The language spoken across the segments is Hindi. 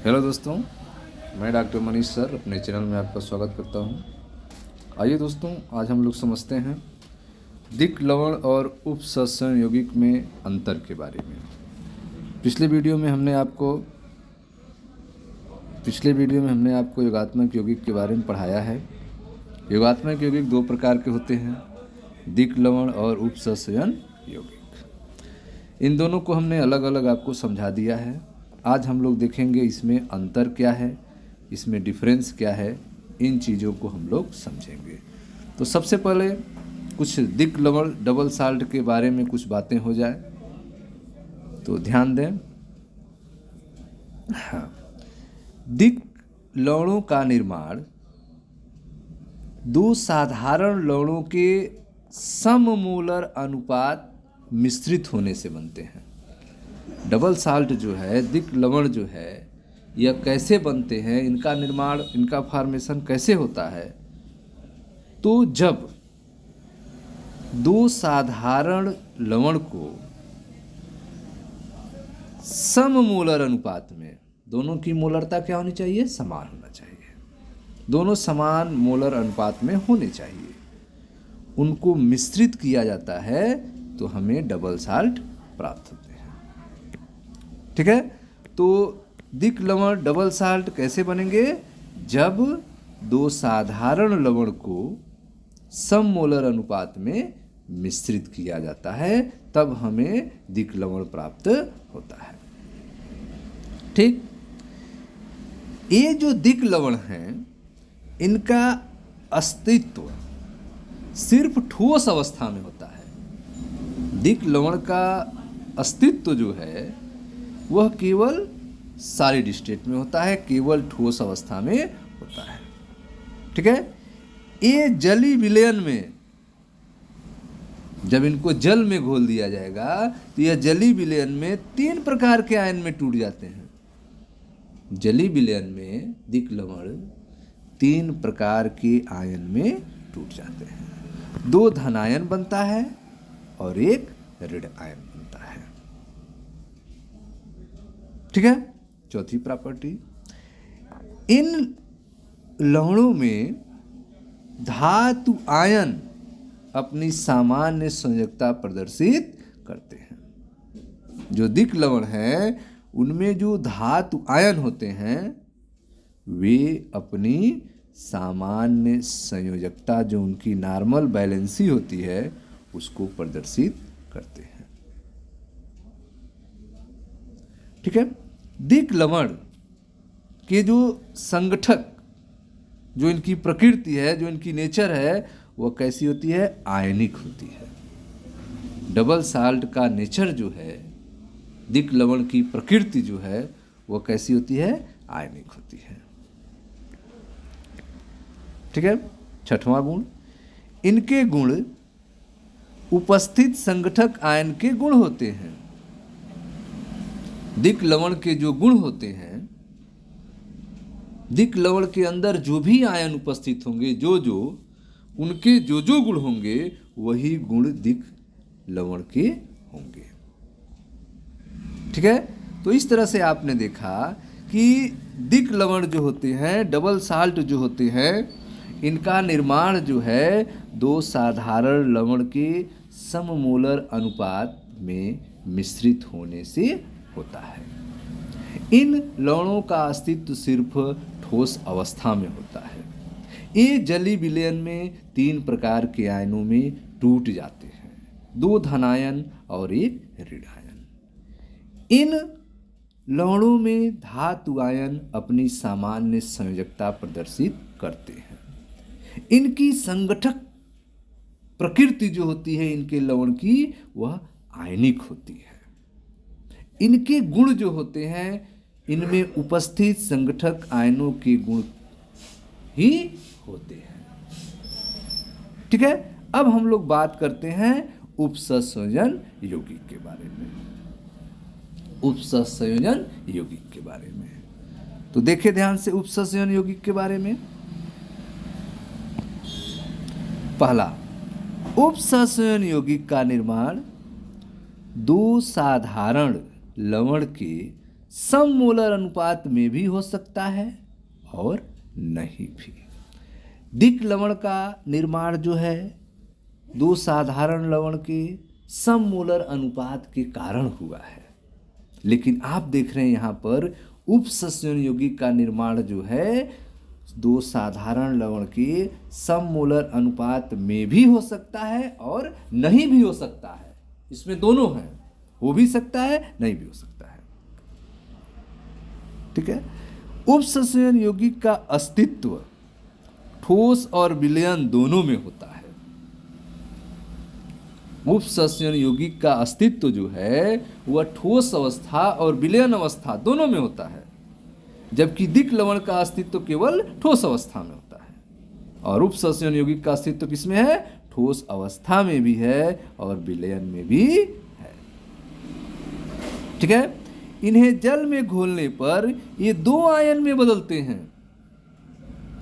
हेलो दोस्तों, मैं डॉक्टर मनीष सर अपने चैनल में आपका स्वागत करता हूं। आइए दोस्तों, आज हम लोग समझते हैं दिक् लवण और उपसंहरण यौगिक में अंतर के बारे में। पिछले वीडियो में हमने आपको योगात्मक यौगिक के बारे में पढ़ाया है। योगात्मक यौगिक दो प्रकार के होते हैं, दिक् लवण और उपसंहरण यौगिक। इन दोनों को हमने अलग अलग आपको समझा दिया है। आज हम लोग देखेंगे इसमें अंतर क्या है, इसमें डिफरेंस क्या है, इन चीज़ों को हम लोग समझेंगे। तो सबसे पहले कुछ दिक् लवण डबल साल्ट के बारे में कुछ बातें हो जाए तो ध्यान दें। हाँ, दिक् लवणों का निर्माण दो साधारण लवणों के सममोलर अनुपात मिश्रित होने से बनते हैं। डबल साल्ट जो है, दिक् लवण जो है, यह कैसे बनते हैं, इनका निर्माण, इनका फॉर्मेशन कैसे होता है। तो जब दो साधारण लवण को सममोलर अनुपात में, दोनों की मोलरता क्या होनी चाहिए, समान होना चाहिए, दोनों समान मोलर अनुपात में होने चाहिए, उनको मिश्रित किया जाता है तो हमें डबल साल्ट प्राप्त होते हैं। ठीक है, तो दिक् लवण डबल साल्ट कैसे बनेंगे, जब दो साधारण लवण को सममोलर अनुपात में मिश्रित किया जाता है, तब हमें दिक् लवण प्राप्त होता है। ठीक, ये जो दिक् लवण हैं, इनका अस्तित्व सिर्फ ठोस अवस्था में होता है। दिक् लवण का अस्तित्व जो है वह केवल सॉलिड स्टेट में होता है, केवल ठोस अवस्था में होता है। ठीक है, ये जलीय विलयन में, जब इनको जल में घोल दिया जाएगा तो यह जलीय विलयन में तीन प्रकार के आयन में टूट जाते हैं। जलीय विलयन में दिक् लवण तीन प्रकार के आयन में टूट जाते हैं। दो धनायन बनता है और एक ऋण आयन बनता है। ठीक है, चौथी प्रॉपर्टी, इन लवणों में धातु आयन अपनी सामान्य संयोजकता प्रदर्शित करते हैं। जो दिक् लवण है उनमें जो धातु आयन होते हैं वे अपनी सामान्य संयोजकता, जो उनकी नॉर्मल बैलेंसी होती है, उसको प्रदर्शित करते हैं। ठीक है, दिक् लवण के जो संगठक, जो इनकी प्रकृति है, जो इनकी नेचर है, वह कैसी होती है, आयनिक होती है। डबल साल्ट का नेचर जो है, दिक् लवण की प्रकृति जो है, वह कैसी होती है, आयनिक होती है। ठीक है, छठवां गुण, इनके गुण उपस्थित संगठक आयन के गुण होते हैं। दिक् लवण के जो गुण होते हैं, दिक् लवण के अंदर जो भी आयन उपस्थित होंगे, उनके जो गुण होंगे, वही गुण दिक् लवण के होंगे। ठीक है, तो इस तरह से आपने देखा कि दिक् लवण जो होते हैं, डबल साल्ट जो होते हैं, इनका निर्माण जो है दो साधारण लवण के सममोलर अनुपात में मिश्रित होने से होता है। इन लवणों का अस्तित्व सिर्फ ठोस अवस्था में होता है। ये जलीय विलयन में तीन प्रकार के आयनों में टूट जाते हैं, दो धनायन और एक ऋण आयन। इन लवणों में धातु आयन अपनी सामान्य संयोजकता प्रदर्शित करते हैं। इनकी संगठक प्रकृति जो होती है इनके लवण की, वह आयनिक होती है। इनके गुण जो होते हैं, इनमें उपस्थित संगठक आयनों के गुण ही होते हैं। ठीक है, अब हम लोग बात करते हैं उपसंयोजन यौगिक के बारे में। उपसंयोजन यौगिक के बारे में तो देखिए ध्यान से उपसंयोजन यौगिक के बारे में। पहला, उपसंयोजन यौगिक का निर्माण दो साधारण लवण के सममोलर अनुपात में भी हो सकता है और नहीं भी। दिक लवण का निर्माण जो है दो साधारण लवण के सममोलर अनुपात के कारण हुआ है, लेकिन आप देख रहे हैं यहाँ पर उपसंयोजन यौगिक का निर्माण जो है दो साधारण लवण के सममोलर अनुपात में भी हो सकता है और नहीं भी हो सकता है। इसमें दोनों हैं, हो भी सकता है, नहीं भी हो सकता है। ठीक है। उपसंयोजन यौगिक का अस्तित्व ठोस और विलयन दोनों में होता है। उपसंयोजन यौगिक का अस्तित्व जो है वह ठोस अवस्था और विलयन अवस्था दोनों में होता है, जबकि दिक लवण का अस्तित्व केवल ठोस अवस्था में होता है। और उपसंयोजन यौगिक का अस्तित्व किसमें है? ठोस अवस्था में भी है और विलयन में भी है। ठीक है। इन्हें जल में घोलने पर ये दो आयन में बदलते हैं।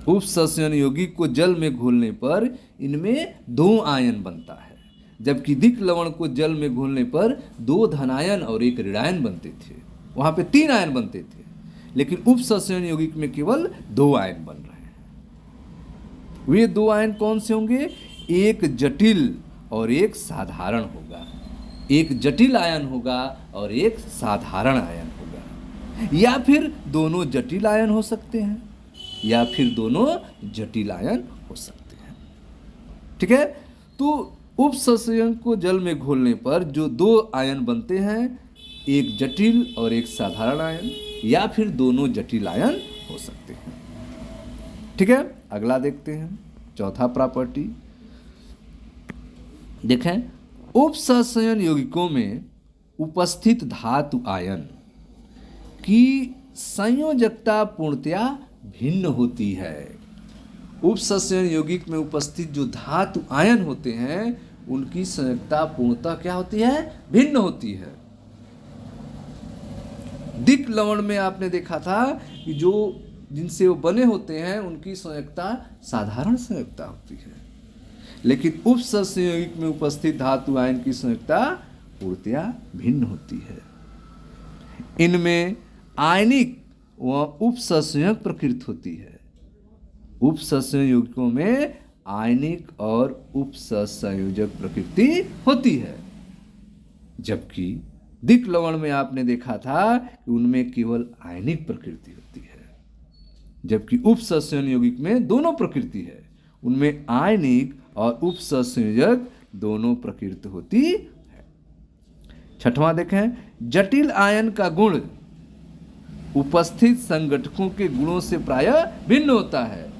उपसंयोजन यौगिक को जल में घोलने पर इनमें दो आयन बनता है, जबकि दिक लवण को जल में घोलने पर दो धनायन और एक ऋणायन बनते थे। वहां पे तीन आयन बनते थे, लेकिन उपसंयोजन यौगिक में केवल दो आयन बन रहे हैं। वे दो आयन कौन से होंगे? एक जटिल और एक साधारण होगा। एक जटिल आयन होगा और एक साधारण आयन होगा, या फिर दोनों जटिल आयन हो सकते हैं या फिर दोनों जटिल आयन हो सकते हैं। ठीक है। तो उपसंयोजन को जल में घोलने पर जो दो आयन बनते हैं, एक जटिल और एक साधारण आयन, या फिर दोनों जटिल आयन हो सकते हैं। ठीक है। अगला देखते हैं, चौथा प्रॉपर्टी देखें। उपसंयोजन यौगिकों में उपस्थित धातु आयन की संयोजकता पूर्णतया भिन्न होती है। उपसंयोजन यौगिक में उपस्थित जो धातु आयन होते हैं उनकी संयोजकता पूर्णतः क्या होती है? भिन्न होती है। दिक लवण में आपने देखा था कि जो जिनसे वो बने होते हैं उनकी संयोजकता साधारण संयोजकता होती है, लेकिन उपसंयोजन यौगिक में उपस्थित धातु आयन की संयोजकता पूर्णतया भिन्न होती है। इनमें आयनिक व उपसंयोजक प्रकृति होती है। उपसंयोजन यौगिकों में आयनिक और उपसंयोजक प्रकृति होती है, जबकि दिक लवण में आपने देखा था कि उनमें केवल आयनिक प्रकृति होती है, जबकि उपसंयोजन यौगिक में दोनों प्रकृति है। उनमें आयनिक और उपसंयोजक दोनों प्रकृति होती है। छठवां देखें, जटिल आयन का गुण उपस्थित संगठकों के गुणों से प्रायः भिन्न होता है।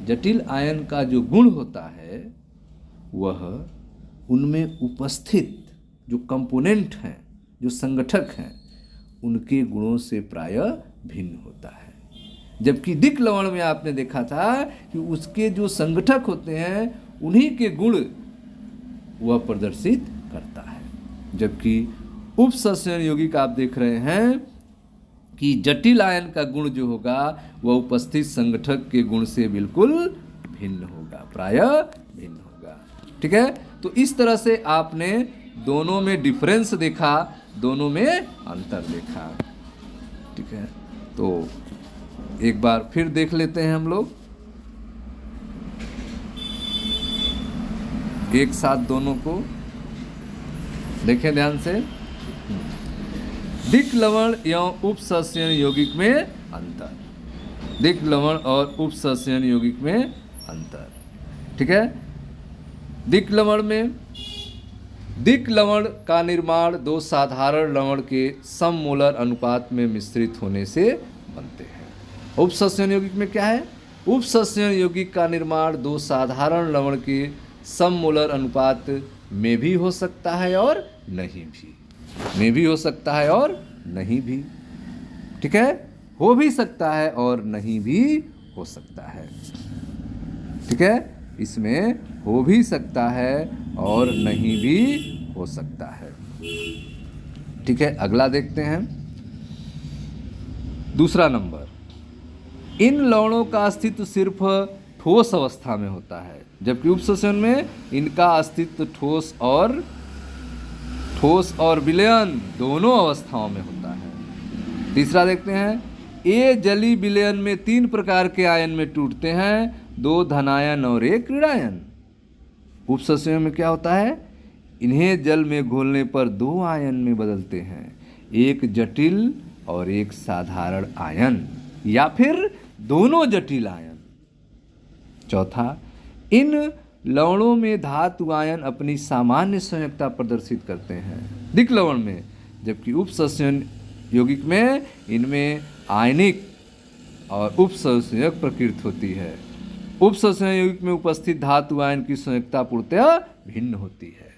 जटिल आयन का जो गुण होता है वह उनमें उपस्थित जो कंपोनेंट हैं, जो संगठक हैं, उनके गुणों से प्रायः भिन्न होता है। जबकि दिक लवण में आपने देखा था कि उसके जो संगठक होते हैं उन्हीं के गुण वह प्रदर्शित करता है, जबकि उपसंयोजन यौगिक आप देख रहे हैं कि जटिल आयन का गुण जो होगा वह उपस्थित संगठक के गुण से बिल्कुल भिन्न होगा, प्रायः भिन्न होगा। ठीक है। तो इस तरह से आपने दोनों में डिफरेंस देखा, दोनों में अंतर देखा। ठीक है। तो एक बार फिर देख लेते हैं हम लोग एक साथ दोनों को, देखें ध्यान से। दिक लवण एवं उपसंयोजन यौगिक में अंतर, दिक लवण और उपसंयोजन यौगिक में अंतर। ठीक है। दिक लवण में दिक लवण का निर्माण दो साधारण लवण के सममोलर अनुपात में मिश्रित होने से बनते हैं। उपसंयोजन यौगिक में क्या है? उपसंयोजन यौगिक का निर्माण दो साधारण लवण के सममोलर अनुपात में भी हो सकता है और नहीं भी, में भी हो सकता है और नहीं भी। ठीक है। हो भी सकता है और नहीं भी हो सकता है। ठीक है। इसमें हो भी सकता है और नहीं भी हो सकता है। ठीक है। अगला देखते हैं, दूसरा नंबर। इन लवणों का अस्तित्व सिर्फ ठोस अवस्था में होता है, जबकि उपसंयोजन में इनका अस्तित्व ठोस और विलयन दोनों अवस्थाओं में होता है। तीसरा देखते हैं, ए जली विलयन में 3 प्रकार के आयन में टूटते हैं, 2 धनायन और 1 ऋणायन। उपसस्यों में क्या होता है, इन्हें जल में घोलने पर 2 आयन में बदलते हैं, एक जटिल और एक साधारण आयन, या फिर दोनों जटिल आयन। चौथा, इन लवणों में धातु आयन अपनी सामान्य संयोजकता प्रदर्शित करते हैं दिक् लवण में, जबकि उपसंयोजन यौगिक में इनमें आयनिक और उपसंयोजक प्रकृति होती है। उपसंयोजन यौगिक में उपस्थित धातु आयन की संयोजकता पूर्णतः भिन्न होती है।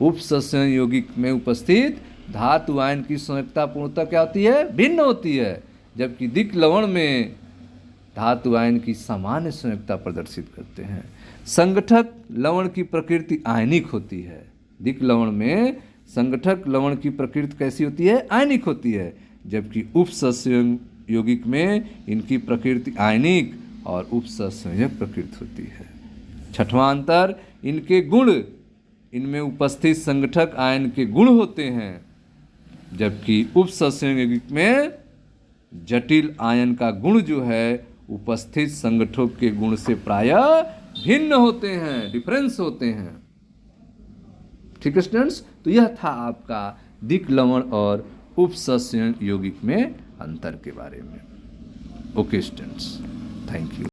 उपसंयोजन यौगिक में उपस्थित धातु आयन की संयोजकता पूर्णतः क्या होती है, भिन्न होती है, जबकि दिक् लवण में धातु आयन की सामान्य संयोजकता प्रदर्शित करते हैं। संगठक लवण की प्रकृति आयनिक होती है। दिक् लवण में संगठक लवण की प्रकृति कैसी होती है, आयनिक होती है, जबकि उपसंयोजन यौगिक में इनकी प्रकृति आयनिक और उपसंयोजक प्रकृति होती है। छठवां अंतर, इनके गुण, इनमें उपस्थित संगठक आयन के गुण होते हैं, जबकि उपसंयोजन यौगिक में जटिल आयन का गुण जो है उपस्थित संगठक के गुण से प्रायः भिन्न होते हैं, डिफरेंस होते हैं। ठीक है स्टूडेंट्स, तो यह था आपका दिक् लवण और उपसंयोजन यौगिक में अंतर के बारे में। Okay students, thank you.